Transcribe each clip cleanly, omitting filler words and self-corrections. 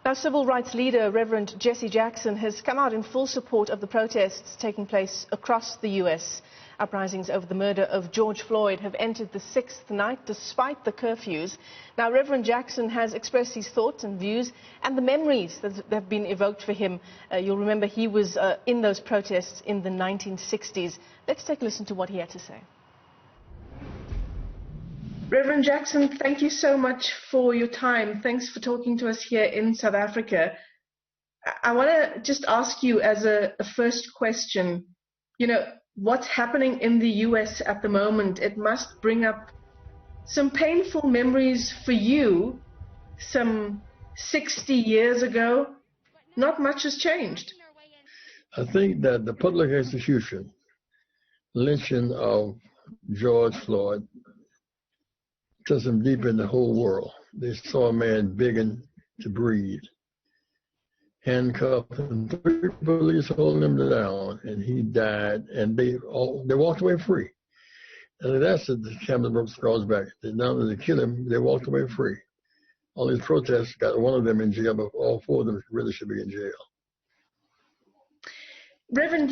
Now, civil rights leader Reverend Jesse Jackson has come out in full support of the protests taking place across the U.S. Uprisings over the murder of George Floyd have entered the sixth night despite the curfews. Now, Reverend Jackson has expressed his thoughts and views and the memories that have been evoked for him. You'll remember he was in those protests in the 1960s. Let's take a listen to what he had to say. Reverend Jackson, thank you so much for your time. Thanks for talking to us here in South Africa. I want to just ask you as a first question, what's happening in the US at the moment? It must bring up some painful memories for you. Some 60 years ago, not much has changed. I think that the public execution, lynching of George Floyd, touched them deep in the whole world. They saw a man begging to breathe, handcuffed, and 3 police holding him down, and he died, and they walked away free. And that's the camera broke scars back. Now that they killed him, they walked away free. All these protests got one of them in jail, but all 4 of them really should be in jail. Reverend,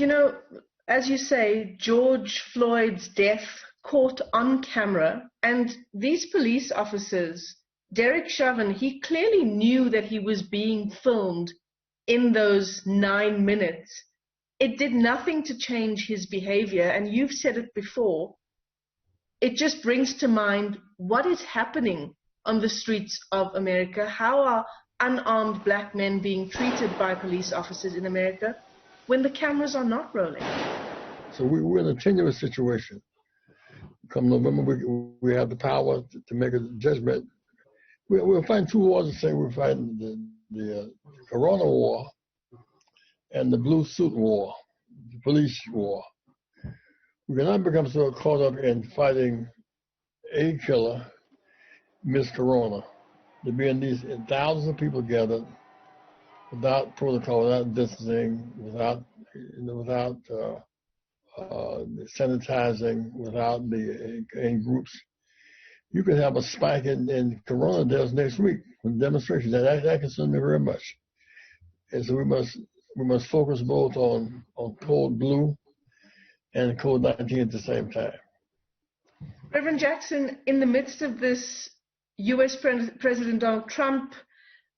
as you say, George Floyd's death caught on camera, and these police officers, Derek Chauvin, he clearly knew that he was being filmed in those 9 minutes. It did nothing to change his behavior, and you've said it before. It just brings to mind what is happening on the streets of America. How are unarmed black men being treated by police officers in America when the cameras are not rolling? So we're in a tenuous situation. Come November, we have the power to make a judgment. We'll fight 2 wars. The same. We're fighting the Corona War and the Blue Suit War, the police war. We cannot become so caught up in fighting a killer, Miss Corona. There being these thousands of people gathered without protocol, without distancing, without sanitizing, without in groups. You could have a spike in Corona deaths next week with demonstrations. That concerns me very much. And so we must focus both on Code Blue and Code 19 at the same time. Reverend Jackson, in the midst of this, U.S. President Donald Trump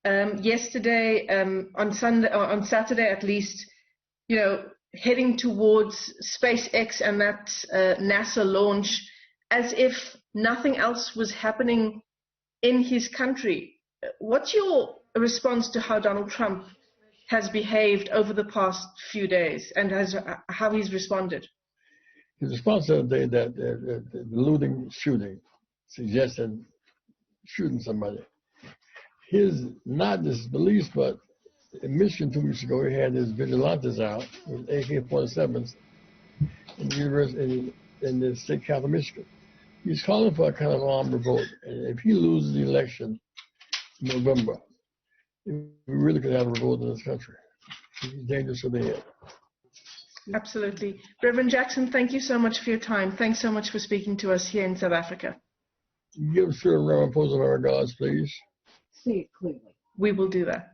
yesterday, on Saturday at least, heading towards SpaceX and that NASA launch as if nothing else was happening in his country. What's your response to how Donald Trump has behaved over the past few days and how he's responded? His response the other day that the looting shooting, suggesting shooting somebody. Not his beliefs, but in Michigan 2 weeks ago, he had his vigilantes out with AK-47s in the state capital of Michigan. He's calling for a kind of armed revolt. And if he loses the election in November, we really could have a revolt in this country. He's dangerous to the head. Absolutely. Reverend Jackson, thank you so much for your time. Thanks so much for speaking to us here in South Africa. Give Sir Reverend Posen our regards, please. Say it clearly. We will do that.